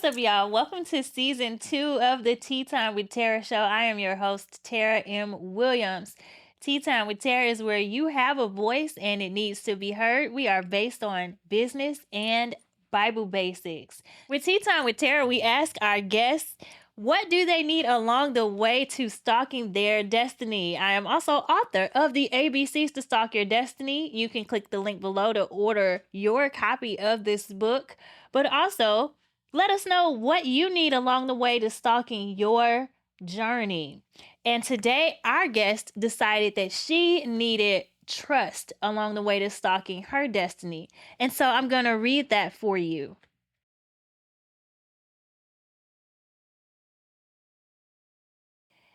What's up, y'all? Welcome to season 2 of the Tea Time with Tarah show. I am your host, Tarah M. Williams. Tea Time with Tarah is where you have a voice and it needs to be heard. We are based on business and Bible basics. With Tea Time with Tarah, we ask our guests, what do they need along the way to stalking their destiny? I am also author of the ABCs to Stalk Your Destiny. You can click the link below to order your copy of this book, but also let us know what you need along the way to stalking your journey. And today, our guest decided that she needed trust along the way to stalking her destiny. And so I'm going to read that for you.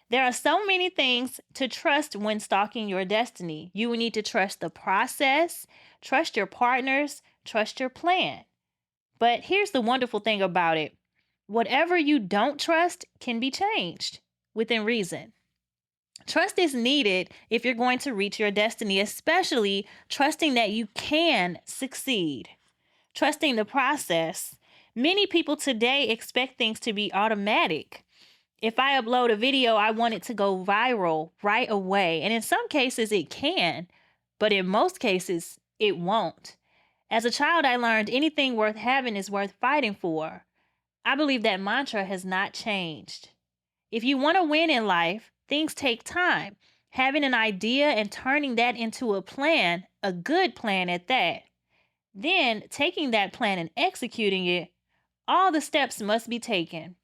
There are so many things to trust when stalking your destiny. You will need to trust the process, trust your partners, trust your plan. But here's the wonderful thing about it. Whatever you don't trust can be changed within reason. Trust is needed if you're going to reach your destiny, especially trusting that you can succeed. Trusting the process. Many people today expect things to be automatic. If I upload a video, I want it to go viral right away. And in some cases, it can, but in most cases, it won't. As a child, I learned anything worth having is worth fighting for. I believe that mantra has not changed. If you want to win in life, things take time. Having an idea and turning that into a plan, a good plan at that. Then taking that plan and executing it, all the steps must be taken.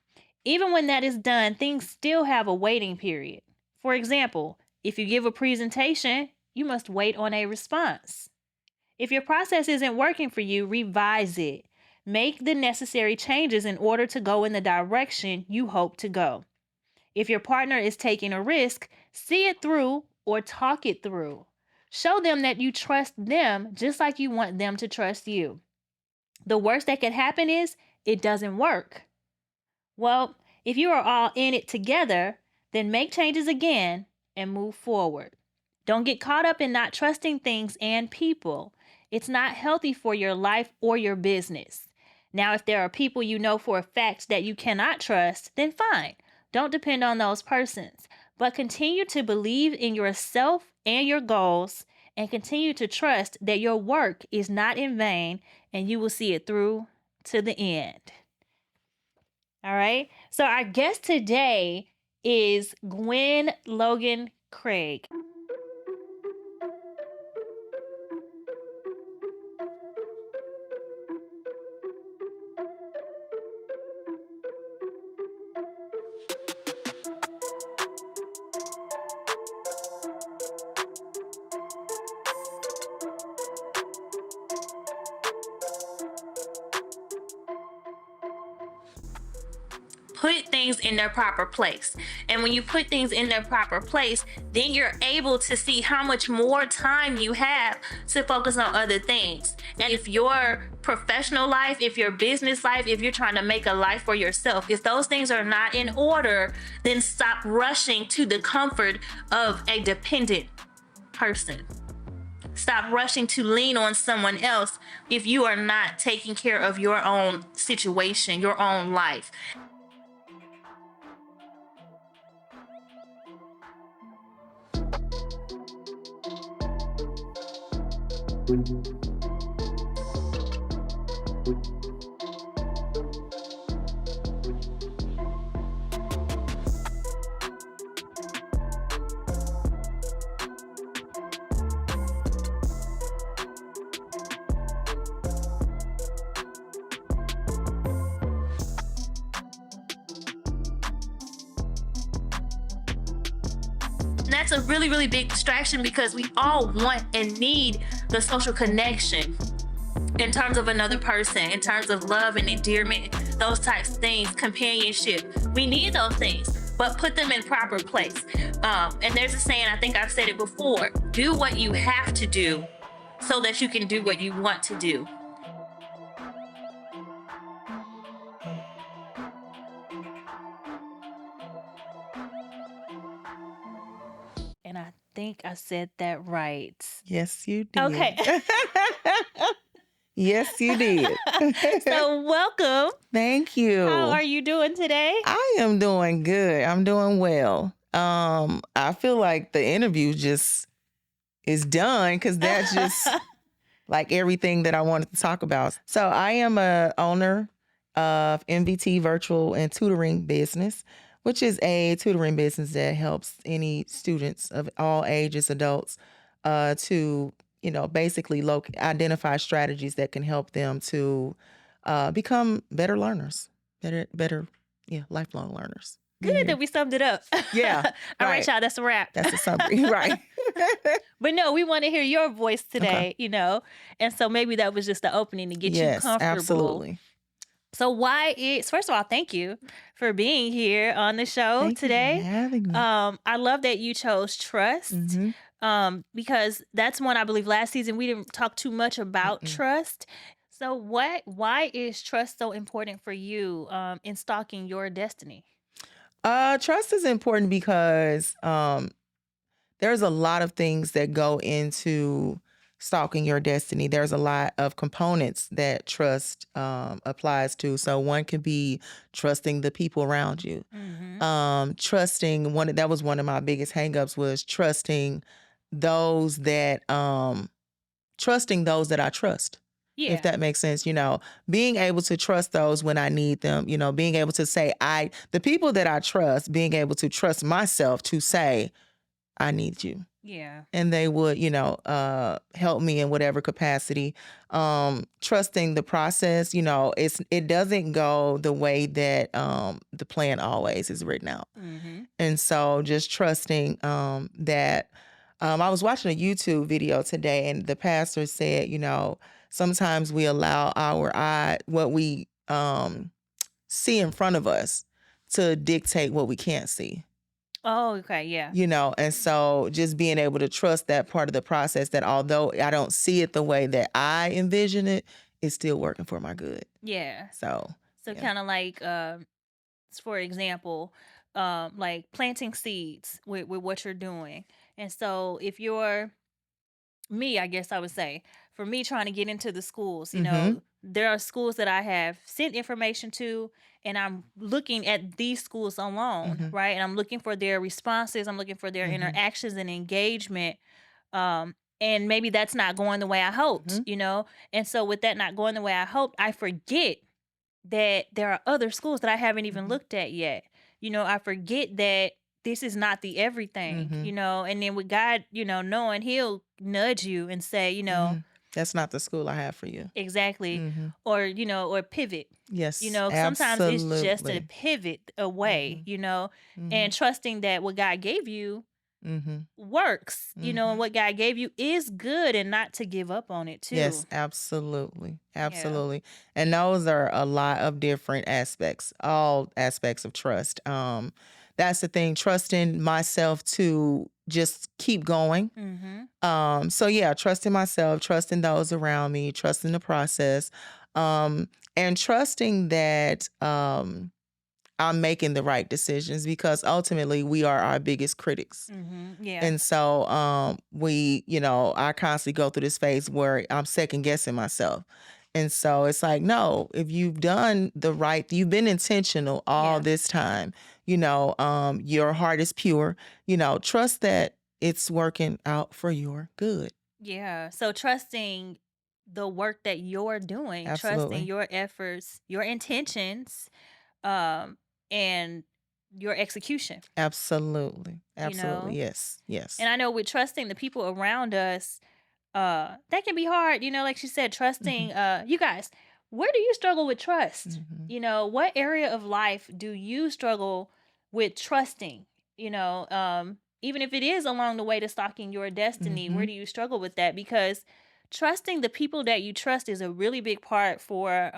Even when that is done, things still have a waiting period. For example, if you give a presentation, you must wait on a response. If your process isn't working for you, revise it. Make the necessary changes in order to go in the direction you hope to go. If your partner is taking a risk, see it through or talk it through. Show them that you trust them just like you want them to trust you. The worst that could happen is it doesn't work. Well, if you are all in it together, then make changes again and move forward. Don't get caught up in not trusting things and people. It's not healthy for your life or your business. Now, if there are people you know for a fact that you cannot trust, then fine. Don't depend on those persons, but continue to believe in yourself and your goals and continue to trust that your work is not in vain and you will see it through to the end. All right. So our guest today is Gwen Logan-Craig. Put things in their proper place. And when you put things in their proper place, then you're able to see how much more time you have to focus on other things. And if your professional life, if your business life, if you're trying to make a life for yourself, if those things are not in order, then stop rushing to the comfort of a dependent person. Stop rushing to lean on someone else if you are not taking care of your own situation, your own life. That's a really, really big distraction because we all want and need the social connection in terms of another person, in terms of love and endearment, those types of things, companionship. We need those things, but put them in proper place. And there's a saying, I think I've said it before, do what you have to do so that you can do what you want to do. And I think I said that right. Yes, you did. Okay. Yes, you did. So welcome. Thank How you. are you doing today? I am doing good. I'm doing well. I feel like the interview just is done because that's just like everything that I wanted to talk about. So I am a owner of MVT Virtual and Tutoring Business, which is a tutoring business that helps any students of all ages, adults, to basically identify strategies that can help them to become better learners, better, yeah, lifelong learners. Good that we summed it up. Yeah, All right, right. y'all, that's a wrap. That's a summary, right? But no, we want to hear your voice today, Okay. And so maybe that was just the opening to get you Yes, comfortable. absolutely. So first of all, thank you for being here on the show Thank you for today. having me. I love that you chose trust. Mhm. Because that's one I believe last season we didn't talk too much about trust. So why is trust so important for you in stalking your destiny? Trust is important because there's a lot of things that go into stalking your destiny. There's a lot of components that trust applies to. So one could be trusting the people around you. Trusting that was one of my biggest hangups was trusting those that I trust. Yeah. If that makes sense, being able to trust those when I need them, being able to say the people that I trust, being able to trust myself to say, I need you. Yeah. And they would, help me in whatever capacity. Trusting the process, it doesn't go the way that the plan always is written out. And so just trusting that I was watching a YouTube video today and the pastor said, sometimes we allow what we see in front of us to dictate what we can't see. Oh, okay, yeah. And so just being able to trust that part of the process, that although I don't see it the way that I envision it, it's still working for my good. Yeah. So yeah. kind of like for example, like planting seeds with what you're doing. And so if you're me, I guess I would say, for me trying to get into the schools, there are schools that I have sent information to, and I'm looking at these schools alone, right? And I'm looking for their responses, I'm looking for their interactions and engagement. And maybe that's not going the way I hoped, And so with that not going the way I hoped, I forget that there are other schools that I haven't even looked at yet. I forget that this is not the everything, and then with God, knowing He'll nudge you and say, that's not the school I have for you. Exactly. Or, or pivot. Yes. Sometimes it's just a absolutely. pivot away, and trusting that what God gave you works, and what God gave you is good, and not to give up on it too. Yes, absolutely. Absolutely. And those are a lot of different aspects, all aspects of trust. That's the thing, trusting myself to just keep going. So yeah, trusting myself, trusting those around me, trusting the process, and trusting that I'm making the right decisions, because ultimately we are our biggest critics. Yeah. And so I constantly go through this phase where I'm second guessing myself. And so it's like, no, if you've you've been intentional all this time, your heart is pure, trust that it's working out for your good. Yeah. So trusting the work that you're doing, Absolutely. trusting your efforts, your intentions, and your execution. Absolutely. Absolutely. Yes. Yes. And I know with trusting the people around us, that can be hard, like she said, trusting you guys, where do you struggle with trust? What area of life do you struggle with trusting? Even if it is along the way to stalking your destiny, where do you struggle with that? Because trusting the people that you trust is a really big part for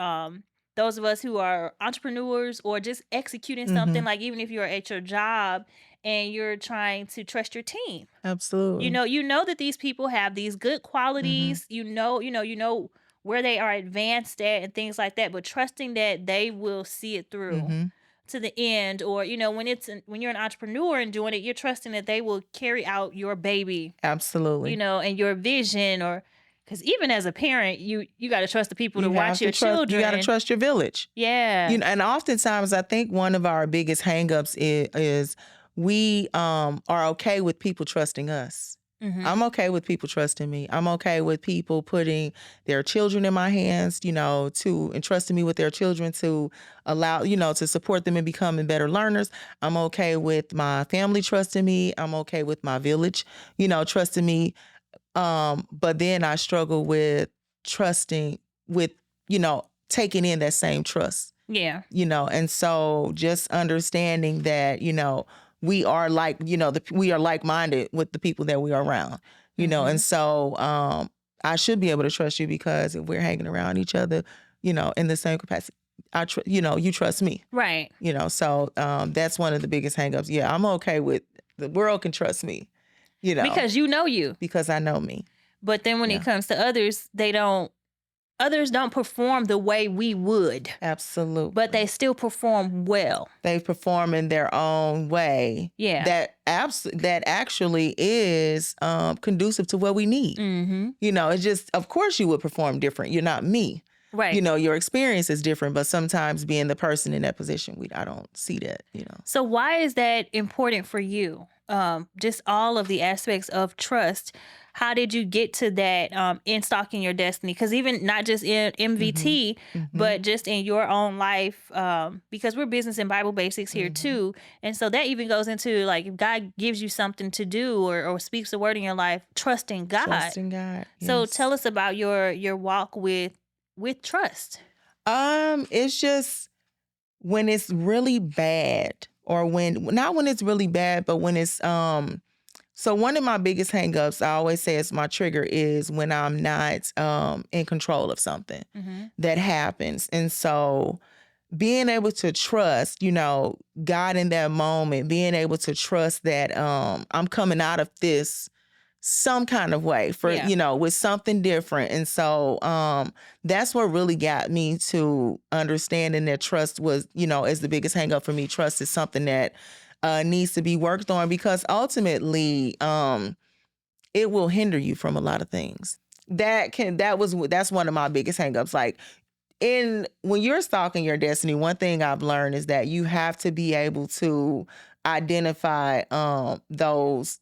those of us who are entrepreneurs or just executing something, like even if you're at your job and you're trying to trust your team. Absolutely. You know that these people have these good qualities, you know where they are advanced at and things like that, but trusting that they will see it through to the end. Or, when you're an entrepreneur and doing it, you're trusting that they will carry out your baby. Absolutely. And your vision, or Because even as a parent, you got to trust the people to You watch have your to trust. children. You got to trust your village. Yeah. You know, and oftentimes I think one of our biggest hangups is we are okay with people trusting us. Mhm. I'm okay with people trusting me. I'm okay with people putting their children in my hands, you know, to entrusting me with their children to allow, you know, to support them in becoming better learners. I'm okay with my family trusting me. I'm okay with my village, you know, trusting me. But then I struggle with trusting with, you know, taking in that same trust. Yeah. You know, and so just understanding that, you know, we are like, you know, we are like-minded with the people that we are around, you know, and so I should be able to trust you because if we're hanging around each other, you know, in the same capacity, you know, you trust me. Right. You know, so that's one of the biggest hangups. Yeah, I'm okay with the world can trust me, you know. Because you know you. Because I know me. But then when it comes to others, others don't perform the way we would. Absolutely. But they still perform well. They perform in their own way. Yeah. That actually is conducive to what we need. Mm-hmm. You know, it's just, of course you would perform different. You're not me. Right. You know, your experience is different, but sometimes being the person in that position, I don't see that, you know. So why is that important for you? Just all of the aspects of trust. How did you get to that in Stalking Your Destiny? Because even not just in MVT, but just in your own life, because we're business and Bible basics here too. And so that even goes into like if God gives you something to do or speaks a word in your life, trusting God. Trusting God. Yes. So tell us about your walk with trust. It's just when it's really bad, or not when it's really bad, but when it's so one of my biggest hangups, I always say it's my trigger, is when I'm not in control of something that happens. And so being able to trust, you know, God in that moment, being able to trust that I'm coming out of this some kind of way for, you know, with something different. And so that's what really got me to understanding that trust was, you know, is the biggest hang up for me. Trust is something that needs to be worked on, because ultimately it will hinder you from a lot of things. That's one of my biggest hangups. Like when you're stalking your destiny, one thing I've learned is that you have to be able to identify those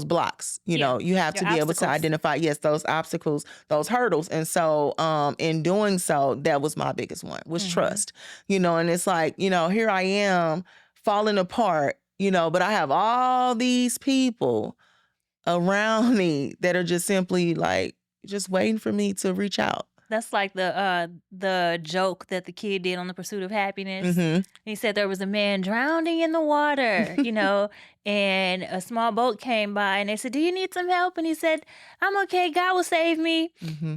blocks, you know, you have to be able to identify, those obstacles, those hurdles. And so in doing so, that was my biggest one, was trust, you know. And it's like, you know, here I am falling apart, you know, but I have all these people around me that are just simply like just waiting for me to reach out. That's like the joke that the kid did on The Pursuit of Happiness. He said there was a man drowning in the water, you know, and a small boat came by and they said, "Do you need some help?" And he said, "I'm okay, God will save me."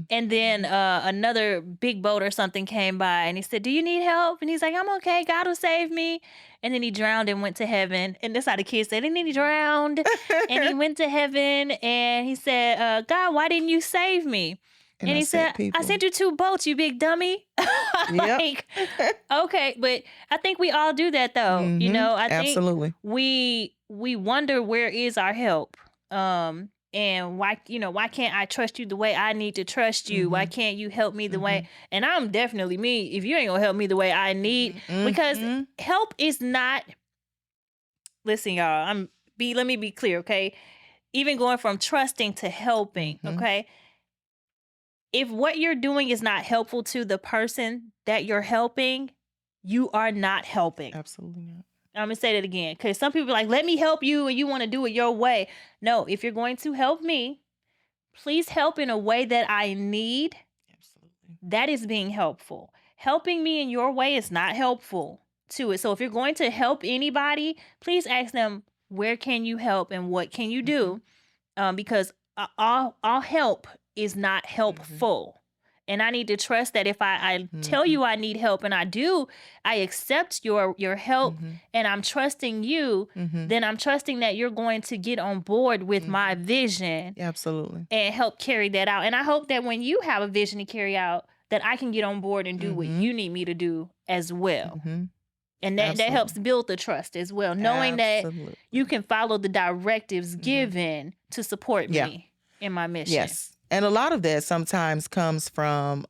And then another big boat or something came by and he said, "Do you need help?" And he's like, "I'm okay, God will save me." And then he drowned and went to heaven. And that's how the kid said, and then he drowned and he went to heaven and he said, "God, why didn't you save me?" And he said, "I sent you 2 boats, you big dummy." Like, okay, but I think we all do that though. You know, I think absolutely. we wonder, where is our help? And why can't I trust you the way I need to trust you? Why can't you help me the way? And I'm definitely me. If you ain't gonna help me the way I need, because help is not, listen, y'all, let me be clear, okay? Even going from trusting to helping, okay? If what you're doing is not helpful to the person that you're helping, you are not helping. Absolutely not. I'm going to say that again, because some people are like, let me help you, and you want to do it your way. No, if you're going to help me, please help in a way that I need. Absolutely. That is being helpful. Helping me in your way is not helpful to it. So if you're going to help anybody, please ask them, where can you help and what can you do? Because all help is not helpful. And I need to trust that if I tell you I need help and I do, I accept your help and I'm trusting you, then I'm trusting that you're going to get on board with my vision. Absolutely. And help carry that out. And I hope that when you have a vision to carry out, that I can get on board and do what you need me to do as well. And that helps build the trust as well, knowing that you can follow the directives given to support me in my mission. Yes. And a lot of that sometimes comes from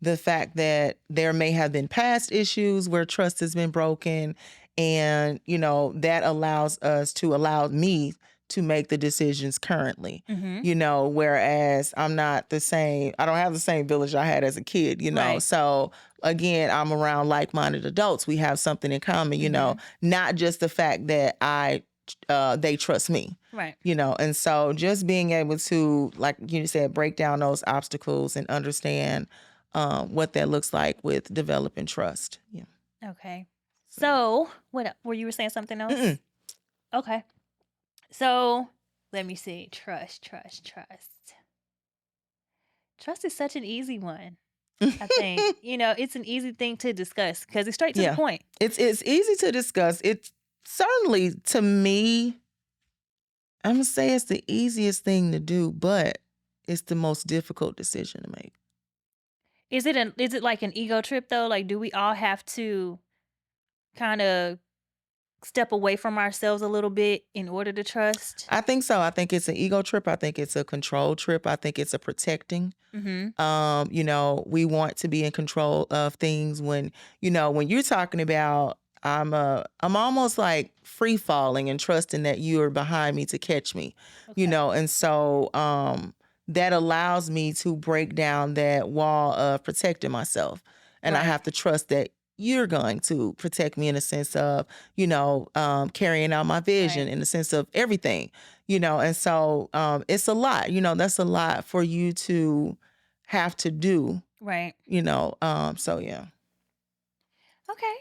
the fact that there may have been past issues where trust has been broken. And, that allow me to make the decisions currently, whereas I don't have the same village I had as a kid, Right. So again, I'm around like-minded adults. We have something in common, not just the fact that they trust me. Right. And so just being able to, like you said, break down those obstacles and understand what that looks like with developing trust. Yeah. Okay. So, what were you saying something else? Mm-mm. Okay. So, let me see. Trust. Trust is such an easy one. I think, it's an easy thing to discuss because it's straight to the point. It's easy to discuss. It's certainly, to me, I'm going to say it's the easiest thing to do, but it's the most difficult decision to make. Is it like an ego trip though? Like, do we all have to kind of step away from ourselves a little bit in order to trust? I think so. I think it's an ego trip. I think it's a control trip. I think it's a protecting. We want to be in control of things when you're talking about I'm almost like free falling and trusting that you are behind me to catch me, Okay. and so that allows me to break down that wall of protecting myself. And I Right. have to trust that you're going to protect me in a sense of, carrying out my vision, Right. in the sense of everything, and so it's a lot, that's a lot for you to have to do, Right. so yeah. Okay.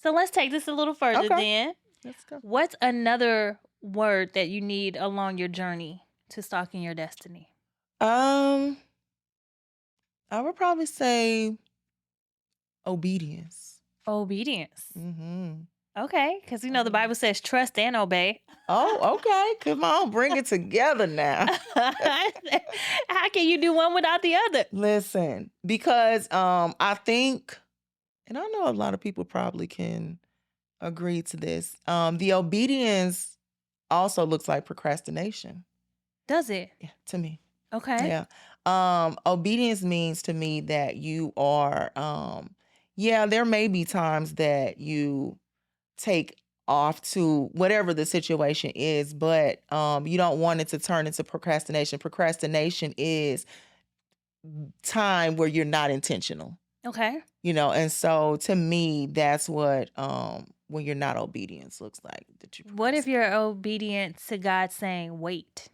So let's take this a little further Okay. then. Let's go. What's another word that you need along your journey to stalking your destiny? I would probably say obedience. Obedience. Mm-hmm. Okay, because the Bible says trust and obey. Oh, okay. Come on, bring it together now. How can you do one without the other? Listen, because I think, and I know a lot of people probably can agree to this. The obedience also looks like procrastination. Does it? Yeah, to me. Okay. Yeah. Obedience means to me that you are there may be times that you take off to whatever the situation is, but you don't want it to turn into procrastination. Procrastination is time where you're not intentional. Okay. And so to me, that's what when you're not obedience looks like. What if you're obedient to God saying wait?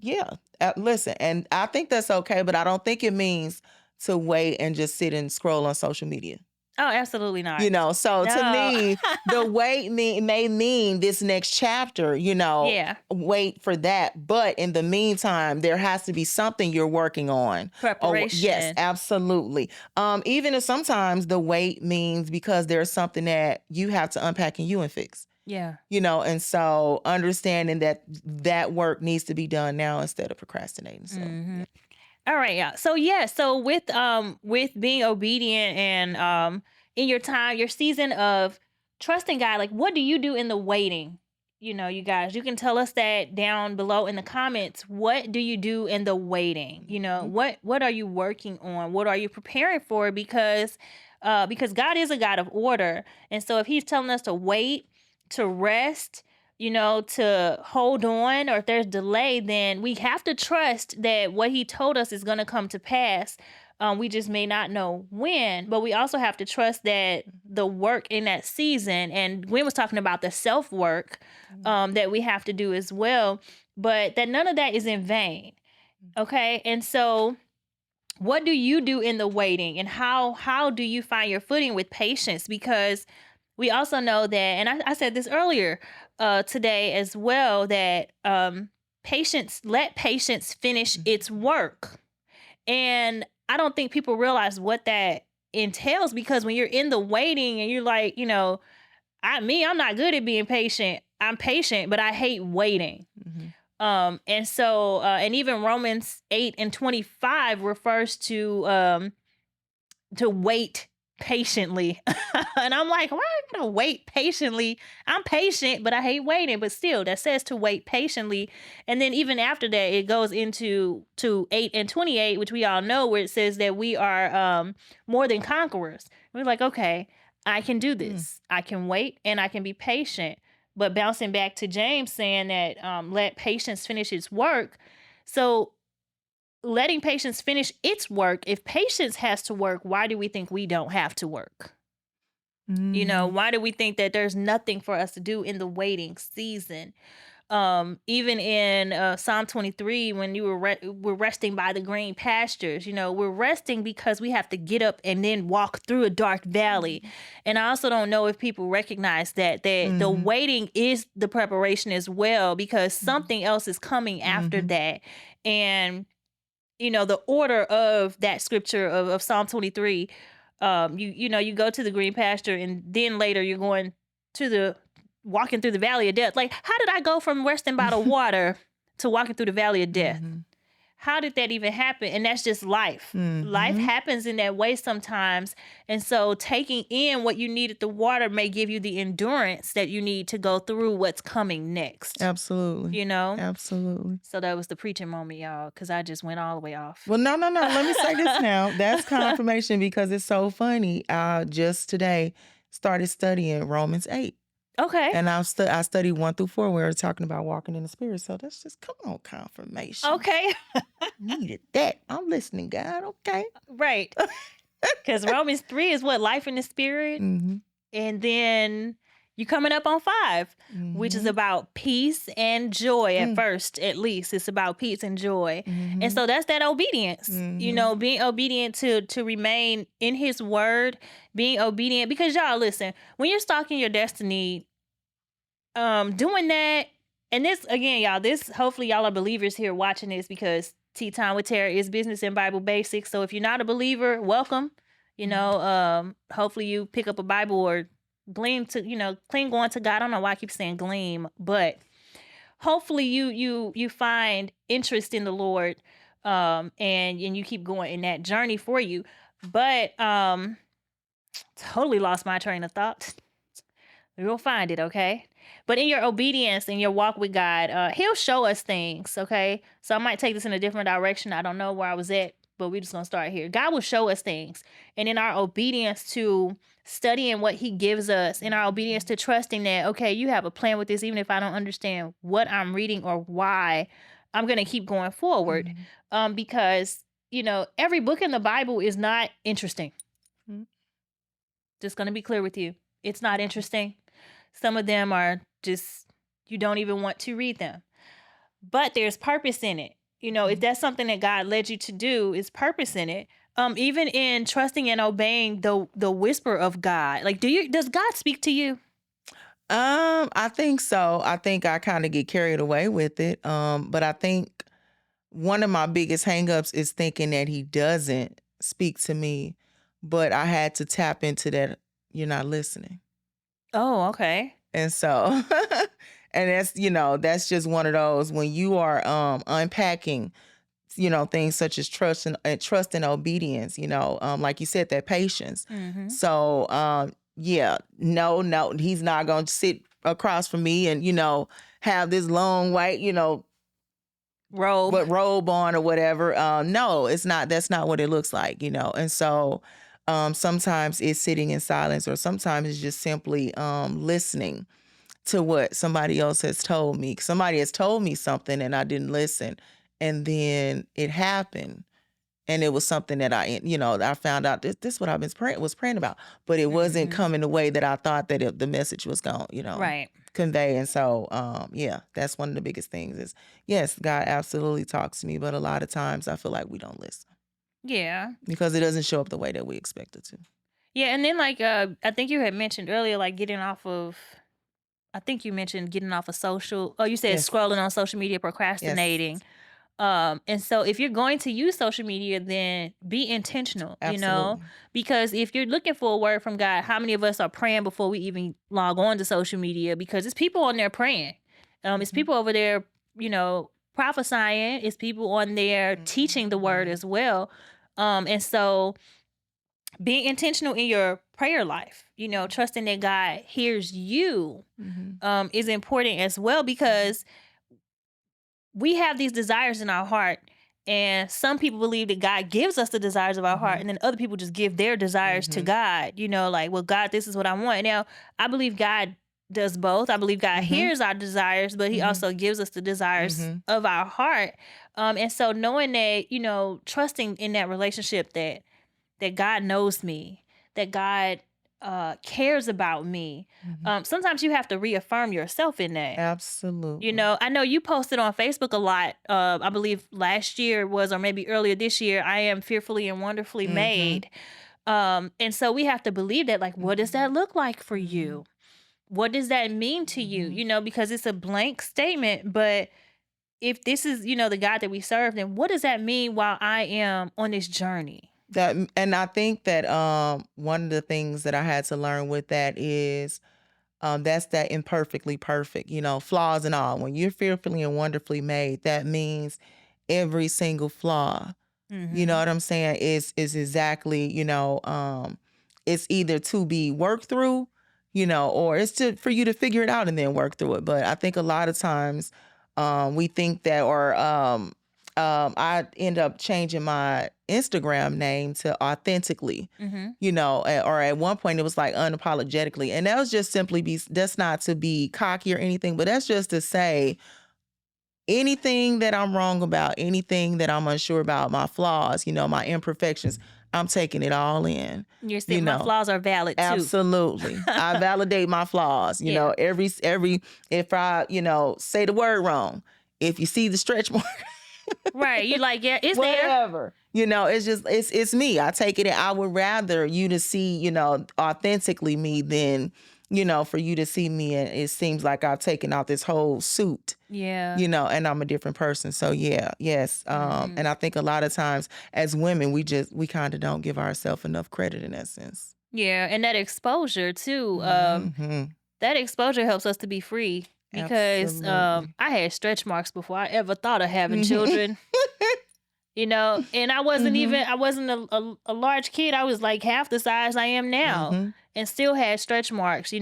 Yeah, listen, and I think that's okay, but I don't think it means to wait and just sit and scroll on social media. Oh, absolutely not. So to No. me, the wait may mean this next chapter, Yeah. wait for that. But in the meantime, there has to be something you're working on. Preparation. Yes, absolutely. Even if sometimes the wait means because there's something that you have to unpack and fix. Yeah. And so understanding that work needs to be done now instead of procrastinating. So Mhm. All right, yeah. So with being obedient and in your season of trusting God, like what do you do in the waiting? You guys, you can tell us that down below in the comments. What do you do in the waiting? What are you working on? What are you preparing for? Because God is a God of order. And so if he's telling us to wait, to rest, to hold on, or if there's delay, then we have to trust that what he told us is going to come to pass. We just may not know when, but we also have to trust that the work in that season, and Gwen was talking about the self-work that we have to do as well, but that none of that is in vain. Okay. And so what do you do in the waiting, and how do you find your footing with patience? Because we also know that, and I said this earlier today as well, that let patience finish its work. And I don't think people realize what that entails, because when you're in the waiting and you're like, I'm not good at being patient. I'm patient, but I hate waiting. And so, and even Romans 8:25 refers to wait patiently. And I'm like, what? gotta wait patiently. I'm patient, but I hate waiting. But still, that says to wait patiently. And then even after that, it goes into to 8:28, which we all know, where it says that we are more than conquerors. We're like, okay, I can do this. I can wait and I can be patient. But bouncing back to James saying that let patience finish its work. So letting patience finish its work, if patience has to work, why do we think we don't have to work? You know, why do we think that there's nothing for us to do in the waiting season? Even in Psalm 23, when you we're resting by the green pastures, you know, we're resting because we have to get up and then walk through a dark valley. And I also don't know if people recognize that the waiting is the preparation as well, because something else is coming after that. And you know, the order of that scripture of Psalm 23, you know, you go to the green pasture and then later you're going to the walking through the valley of death. Like, how did I go from resting by the water to walking through the valley of death? How did that even happen? And that's just life. Life happens in that way sometimes. And so taking in what you need at the water may give you the endurance that you need to go through what's coming next. Absolutely. You know? Absolutely. So that was the preaching moment, y'all, because I just went all the way off. Well, no. Let me say this now. That's confirmation because it's so funny. I just today started studying Romans 8. Okay. And I studied 1 through 4 where we're talking about walking in the spirit. So that's just, come on, confirmation. Okay. Needed that. I'm listening, God. Okay. Right. Because Romans 3 is what? Life in the spirit. And then you coming up on 5, which is about peace and joy at first, at least. It's about peace and joy. And so that's that obedience, you know, being obedient to remain in his word, being obedient. Because y'all, listen, when you're stalking your destiny, doing that, and this, again, y'all, this, hopefully y'all are believers here watching this, because Tea Time with Tarah is business and Bible basics. So if you're not a believer, welcome. You know, hopefully you pick up a Bible or gleam to, you know, cling on to God. I don't know why I keep saying gleam, but hopefully you find interest in the Lord, and you keep going in that journey for you. But totally lost my train of thought. We'll find it, okay? But in your obedience, in your walk with God, he'll show us things, okay? So I might take this in a different direction. I don't know where I was at, but we're just going to start here. God will show us things. And in our obedience to studying what he gives us, in our obedience to trusting that, okay, you have a plan with this, even if I don't understand what I'm reading or why, I'm going to keep going forward. Because, you know, every book in the Bible is not interesting. Just going to be clear with you. It's not interesting. Some of them are just, you don't even want to read them. But there's purpose in it. You know, if that's something that God led you to do, is purpose in it. Even in trusting and obeying the whisper of God. Like, does God speak to you? I think so. I think I kind of get carried away with it. But I think one of my biggest hangups is thinking that he doesn't speak to me, but I had to tap into that. You're not listening. Oh, okay. And so, and that's, you know, that's just one of those when you are unpacking, you know, things such as trust and obedience, you know, like you said, that patience. So, yeah, no, he's not going to sit across from me and, you know, have this long white, you know, robe on or whatever. No, it's not. That's not what it looks like, you know. And so, sometimes it's sitting in silence, or sometimes it's just simply listening to what somebody else has told me. Somebody has told me something and I didn't listen, and then it happened, and it was something that I found out this what I've been praying about, but it wasn't coming the way that I thought that the message was going, Right. convey. And so, yeah, that's one of the biggest things is, yes, God absolutely talks to me, but a lot of times I feel like we don't listen. Yeah. Because it doesn't show up the way that we expect it to. Yeah, and then like I think you had mentioned earlier, like getting off of social. Oh, you said Yes. scrolling on social media, procrastinating. Yes. And so if you're going to use social media, then be intentional, you know, Absolutely. because if you're looking for a word from God, how many of us are praying before we even log on to social media? Because it's people on there praying. It's people over there, you know, prophesying. It's people on there teaching the word as well. And so being intentional in your prayer life, trusting that God hears you, is important as well, because we have these desires in our heart, and some people believe that God gives us the desires of our heart, and then other people just give their desires to God, like, well, God, this is what I want. Now, I believe God does both. I believe God hears our desires, but he also gives us the desires of our heart. And so knowing that, trusting in that relationship, that God knows me, that God cares about me. Sometimes you have to reaffirm yourself in that. Absolutely. I know you posted on Facebook a lot. I believe last year was, or maybe earlier this year, I am fearfully and wonderfully made. And so we have to believe that, like, what does that look like for you? What does that mean to you? Because it's a blank statement, but if this is, the God that we serve, then what does that mean while I am on this journey? And I think that one of the things that I had to learn with that is that's that imperfectly perfect, flaws and all. When you're fearfully and wonderfully made, that means every single flaw, you know what I'm saying, is exactly, it's either to be worked through, or it's for you to figure it out and then work through it. But I think a lot of times we think that, or I end up changing my Instagram name to authentically, or at one point it was like unapologetically. And that was just simply that's not to be cocky or anything, but that's just to say anything that I'm wrong about, anything that I'm unsure about, my flaws, my imperfections, I'm taking it all in. You're saying my flaws are valid too. Absolutely. I validate my flaws, every, if I, say the word wrong, if you see the stretch mark, right, you like, yeah, it's whatever. It's just it's me. I take it. I would rather you to see, authentically me than, for you to see me and it seems like I've taken out this whole suit. Yeah. And I'm a different person. So yes. And I think a lot of times as women, we kind of don't give ourselves enough credit in that sense. Yeah, and that exposure too. That exposure helps us to be free, because I had stretch marks before I ever thought of having children. And I wasn't even, I wasn't a large kid. I was like half the size I am now, and still had stretch marks,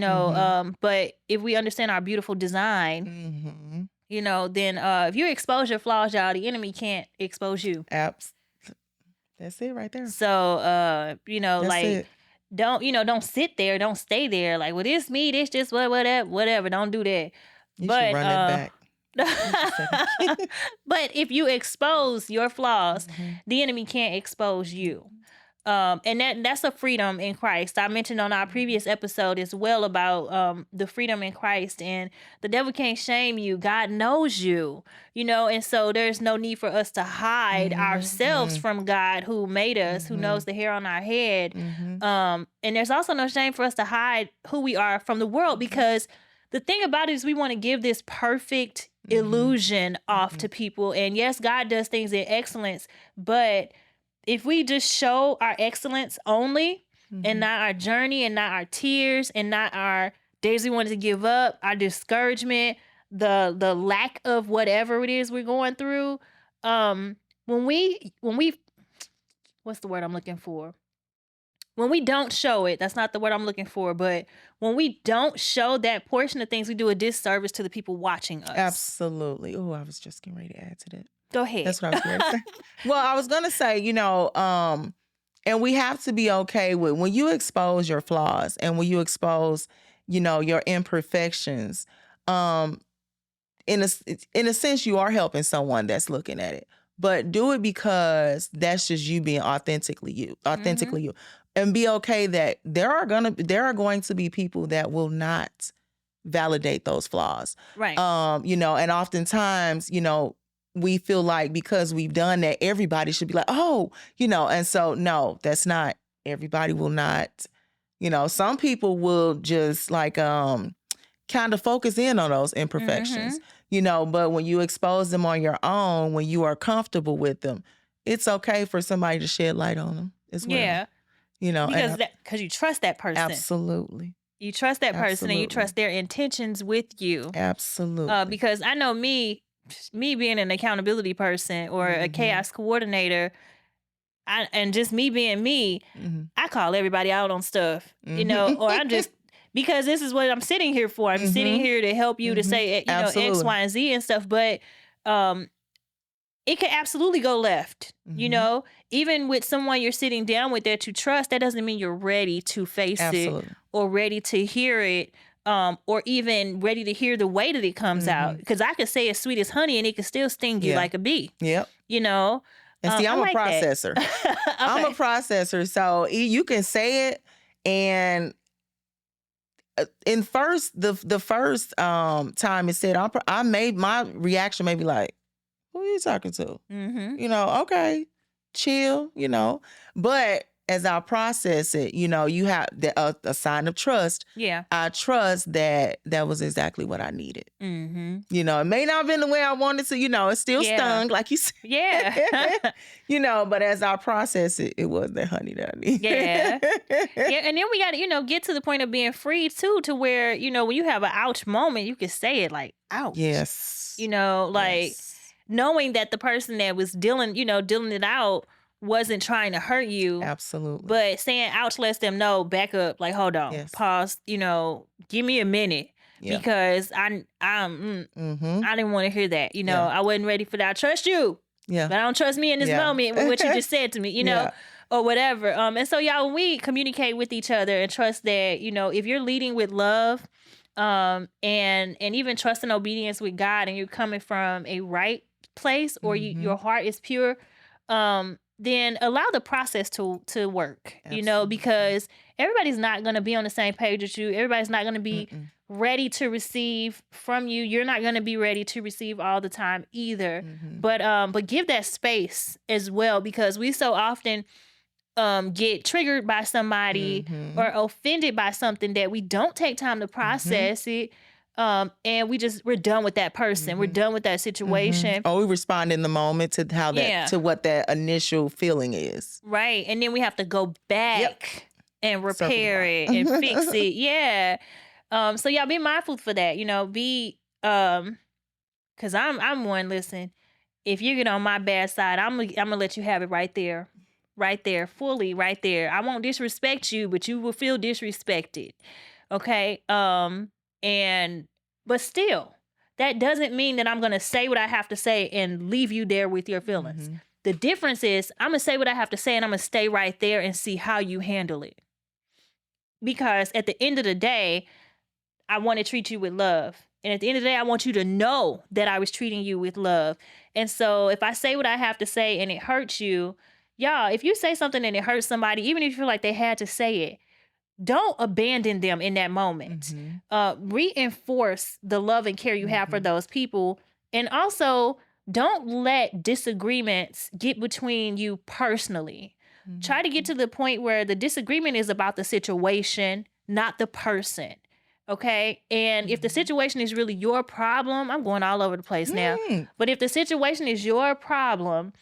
but if we understand our beautiful design, then if you expose your flaws, y'all, the enemy can't expose you. That's it right there. So, That's like, it. don't sit there, don't stay there. Like, well, this me, this just whatever. Don't do that. You but should run it back. But if you expose your flaws, the enemy can't expose you. And that's a freedom in Christ. I mentioned on our previous episode as well about the freedom in Christ, and the devil can't shame you. God knows you, and so there's no need for us to hide ourselves from God, who made us, who knows the hair on our head. And there's also no shame for us to hide who we are from the world, because the thing about it is we want to give this perfect illusion off to people. And yes, God does things in excellence, but if we just show our excellence only, and not our journey, and not our tears, and not our days we wanted to give up, our discouragement, the lack of whatever it is we're going through, when we what's the word I'm looking for? When we don't show it, that's not the word I'm looking for, but when we don't show that portion of things, we do a disservice to the people watching us. Absolutely. Oh, I was just getting ready to add to that. Go ahead. That's what I was going to say. Well, I was going to say, and we have to be okay with when you expose your flaws and when you expose, your imperfections. In a sense, you are helping someone that's looking at it, but do it because that's just you being authentically you, and be okay that there are going to be people that will not validate those flaws. Right. And oftentimes, we feel like because we've done that, everybody should be like, oh, and so no, that's not, everybody will not, some people will just like, kind of focus in on those imperfections, but when you expose them on your own, when you are comfortable with them, it's okay for somebody to shed light on them as well. Yeah. Because you trust that person. Absolutely. You trust that person, and you trust their intentions with you. Absolutely. Because I know me being an accountability person or a chaos coordinator, and just me being me, Mm-hmm. I call everybody out on stuff, Mm-hmm. or I'm just because this is what I'm sitting here for. I'm sitting Mm-hmm. here to help you to Mm-hmm. say, X, Absolutely. Y, and Z and stuff. But um, it could absolutely go left. Mm-hmm. Even with someone you're sitting down with that you trust, that doesn't mean you're ready to face it Absolutely. or ready to hear it. Or even ready to hear the way that it comes out. Mm-hmm. Because I could say as sweet as honey and it could still sting you Yeah. like a bee. Yep. You know, And see, I I'm a like that. processor. I'm a Okay. processor. So you can say it, and in the first time it said, I made my reaction maybe like, who are you talking to? Mm-hmm. Okay, chill, But as I process it, you have a sign of trust. Yeah. I trust that was exactly what I needed. Mm-hmm. It may not have been the way I wanted to, it still Yeah. stung, like you said. Yeah. But as I process it, it was the honey that I needed. Yeah. Yeah. And then we got to, get to the point of being free too, to where, when you have an ouch moment, you can say it like, ouch. Yes. Like Yes. knowing that the person that was dealing it out wasn't trying to hurt you. Absolutely. But saying ouch lets them know, back up, like, hold on, Yes. pause, give me a minute. Yeah. Because I didn't want to hear that. Yeah. I wasn't ready for that. I trust you. Yeah. But I don't trust me in this Yeah. moment with what you just said to me, Yeah. or whatever. And so y'all, when we communicate with each other and trust that, if you're leading with love, and even trust and obedience with God, and you're coming from a right place, or your heart is pure, then allow the process to work, Absolutely. because everybody's not going to be on the same page as you. Everybody's not going to be ready to receive from you. You're not going to be ready to receive all the time either. But give that space as well, because we so often get triggered by somebody or offended by something that we don't take time to process it. And we're done with that person. We're done with that situation. Or we respond in the moment to how to what that initial feeling is. Right. And then we have to go back and repair it and fix it. Yeah. So y'all be mindful for that. Cause I'm one, listen, if you get on my bad side, I'm gonna let you have it right there. Right there, fully right there. I won't disrespect you, but you will feel disrespected. Okay. But still, that doesn't mean that I'm gonna say what I have to say and leave you there with your feelings. The difference is I'm gonna say what I have to say, and I'm gonna stay right there and see how you handle it. Because at the end of the day, I want to treat you with love. And at the end of the day, I want you to know that I was treating you with love. And so if I say what I have to say and it hurts you, y'all, if you say something and it hurts somebody, even if you feel like they had to say it, don't abandon them in that moment. Reinforce the love and care you have for those people. And also, don't let disagreements get between you personally. Try to get to the point where the disagreement is about the situation, not the person. Okay. And if the situation is really your problem, I'm going all over the place now. But if the situation is your problem,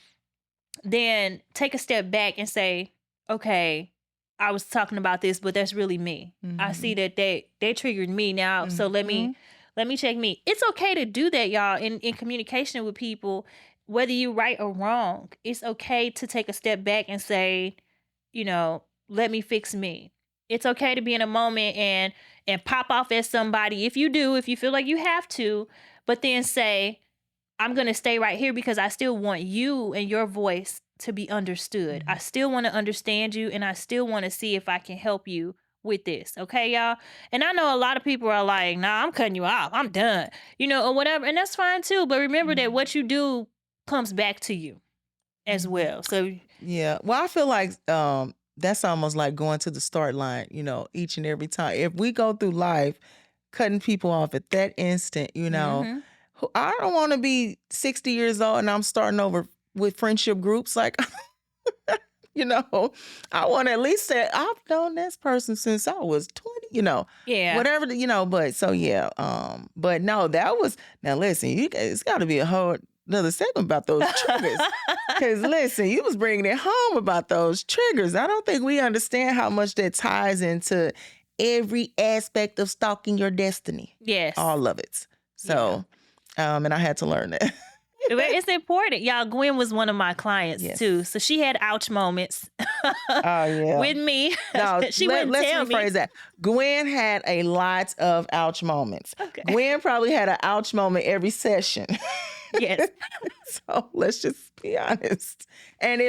then take a step back and say, okay, I was talking about this, but that's really me. I see that they triggered me now. So let me check me. It's okay to do that, y'all, in communication with people, whether you're right or wrong. It's okay to take a step back and say, let me fix me. It's okay to be in a moment and pop off at somebody if you feel like you have to, but then say, I'm going to stay right here because I still want you and your voice to be understood. I still want to understand you, and I still want to see if I can help you with this. Okay, y'all? And I know a lot of people are like, nah, I'm cutting you off. I'm done, or whatever. And that's fine too. But remember that what you do comes back to you as well. So yeah. Well, I feel like that's almost like going to the start line, each and every time. If we go through life cutting people off at that instant, I don't want to be 60 years old and I'm starting over with friendship groups. Like, I want to at least say, I've known this person since I was 20, yeah, whatever, but so yeah. But no, now listen, you guys, it's got to be a whole another segment about those triggers. Because listen, you was bringing it home about those triggers. I don't think we understand how much that ties into every aspect of stalking your destiny. Yes. All of it. So, and I had to learn that. But it's important. Y'all, Gwen was one of my clients Yes. too. So she had ouch moments Oh yeah. with me. No, She wouldn't let's tell rephrase me. that. Gwen had a lot of ouch moments. Okay. Gwen probably had an ouch moment every session. Yes. So let's just be honest. And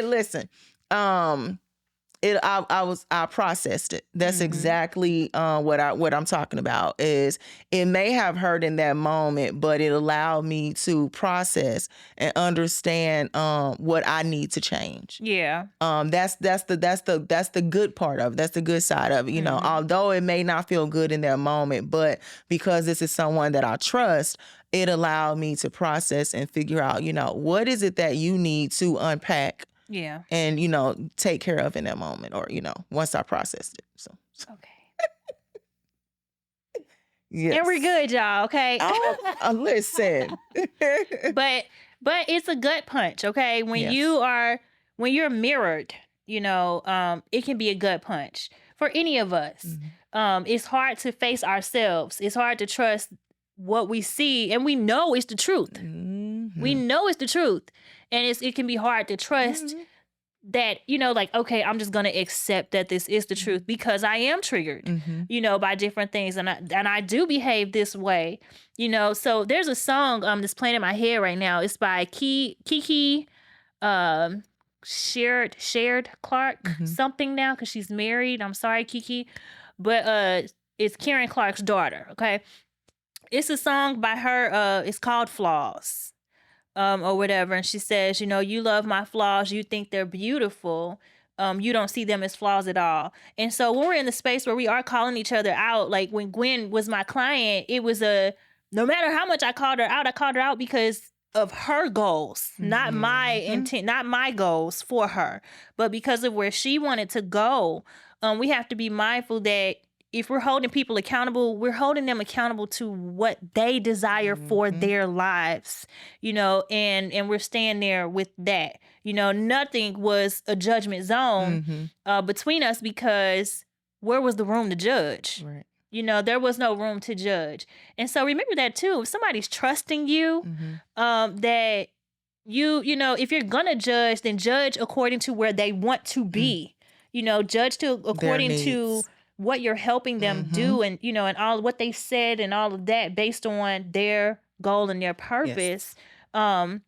I processed it. That's exactly what I'm talking about. Is it may have hurt in that moment, but it allowed me to process and understand what I need to change. Yeah. That's the good part of it. That's the good side of it. You know, although it may not feel good in that moment, but because this is someone that I trust, it allowed me to process and figure out, you know, what is it that you need to unpack. Yeah. And, you know, take care of in that moment, or, you know, once I processed it. So, Okay. yes. And we're good, y'all. Okay. Oh, listen. but it's a gut punch. Okay. When you're mirrored, you know, it can be a gut punch for any of us. It's hard to face ourselves. It's hard to trust what we see, and we know it's the truth. We know it's the truth, and it can be hard to trust that, you know, like, okay, I'm just gonna accept that this is the truth because I am triggered, you know, by different things, and I do behave this way, you know. So there's a song that's playing in my head right now. It's by Kiki shared Clark something now, because she's married. I'm sorry, Kiki, but it's Karen Clark's daughter. Okay, it's a song by her. It's called Flaws. Or whatever. And she says, you know, you love my flaws. You think they're beautiful. You don't see them as flaws at all. And so when we're in the space where we are calling each other out, like when Gwen was my client, it was no matter how much I called her out because of her goals, not my intent, not my goals for her, but because of where she wanted to go. We have to be mindful that if we're holding people accountable, we're holding them accountable to what they desire for their lives, you know, and we're staying there with that. You know, nothing was a judgment zone between us, because where was the room to judge? Right. You know, there was no room to judge. And so remember that too. If somebody's trusting you, that you know, if you're gonna judge, then judge according to where they want to be. You know, judge according to what you're helping them do, and, you know, and all what they said and all of that based on their goal and their purpose. Yes.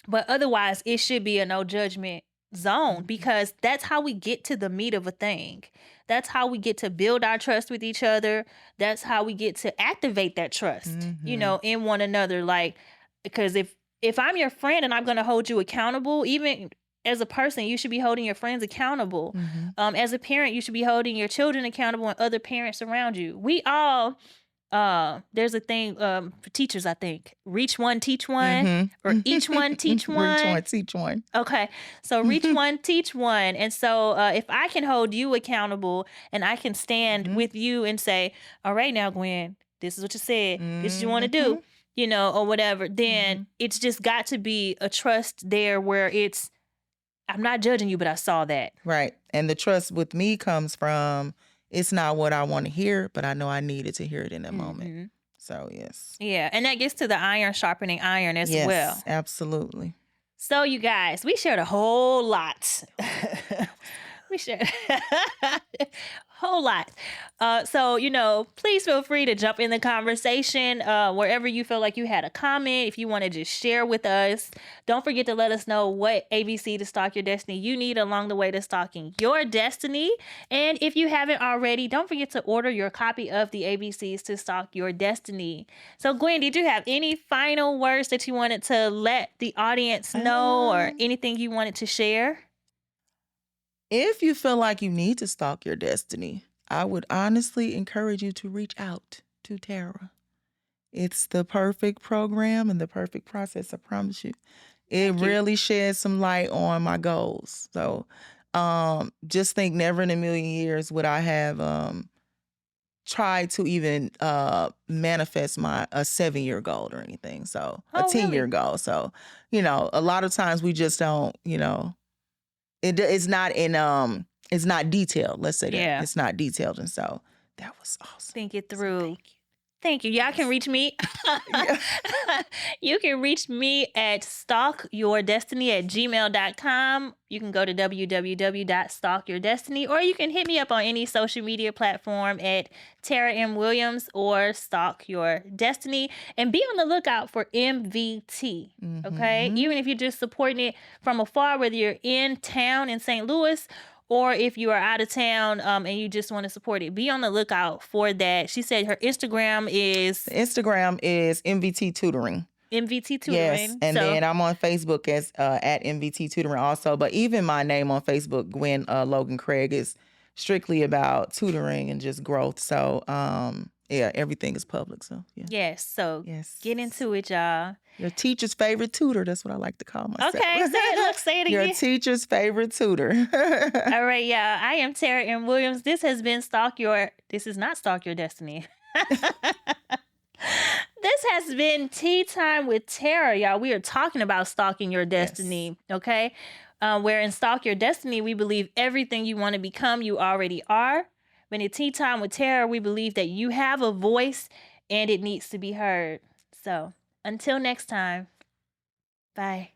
But otherwise it should be a no judgment zone, because that's how we get to the meat of a thing. That's how we get to build our trust with each other. That's how we get to activate that trust, you know, in one another. Like, because if I'm your friend and I'm going to hold you accountable, even as a person, you should be holding your friends accountable. As a parent, you should be holding your children accountable and other parents around you. We all, there's a thing for teachers, I think. Reach one, teach one, or each one, teach one. Reach one, teach one. Okay. So reach one, teach one. And so if I can hold you accountable and I can stand with you and say, all right, now, Gwen, this is what you said. This is what you want to do, you know, or whatever. Then it's just got to be a trust there where I'm not judging you, but I saw that. Right. And the trust with me comes from, it's not what I want to hear, but I know I needed to hear it in that moment. So, yes. Yeah. And that gets to the iron sharpening iron as well. Yes, absolutely. So, you guys, we shared a whole lot. We shared a whole lot. So, you know, please feel free to jump in the conversation wherever you feel like you had a comment. If you want to just share with us, don't forget to let us know what ABC to Stalk Your Destiny you need along the way to stalking your destiny. And if you haven't already, don't forget to order your copy of the ABCs to Stalk Your Destiny. So, Gwen, did you have any final words that you wanted to let the audience know, or anything you wanted to share? If you feel like you need to stalk your destiny, I would honestly encourage you to reach out to Tarah. It's the perfect program and the perfect process, I promise you. It really sheds some light on my goals. So just think, never in a million years would I have tried to even manifest a 7-year goal or anything. So a 10-year goal. So, you know, a lot of times we just don't, you know, it's not detailed. Let's say that. It's not detailed. And so that was awesome. Think it through. So thank you. Thank you. Y'all can reach me. Yeah. You can reach me at stalkyourdestiny@gmail.com. You can go to www.stalkyourdestiny, or you can hit me up on any social media platform at Tarah M. Williams or Stalk Your Destiny. And be on the lookout for MVT. Okay. Even if you're just supporting it from afar, whether you're in town in St. Louis or if you are out of town and you just want to support it, be on the lookout for that. She said her Instagram is Instagram is MVT Tutoring. MVT Yes, Tutoring. and So then I'm on Facebook as at MVT Tutoring also. But even my name on Facebook, Gwen Logan-Craig, is strictly about tutoring and just growth. So yeah, everything is public. So yeah. yes, so Yes. get into it, y'all. Your teacher's favorite tutor. That's what I like to call myself. Okay, say it Your again. teacher's favorite tutor. All right, y'all. I am Tarah M. Williams. This has been This is not Stalk Your Destiny. This has been Tea Time with Tarah, y'all. We are talking about stalking your destiny, okay? Where in Stalk Your Destiny, we believe everything you want to become, you already are. But in Tea Time with Tarah, we believe that you have a voice and it needs to be heard. So until next time, bye.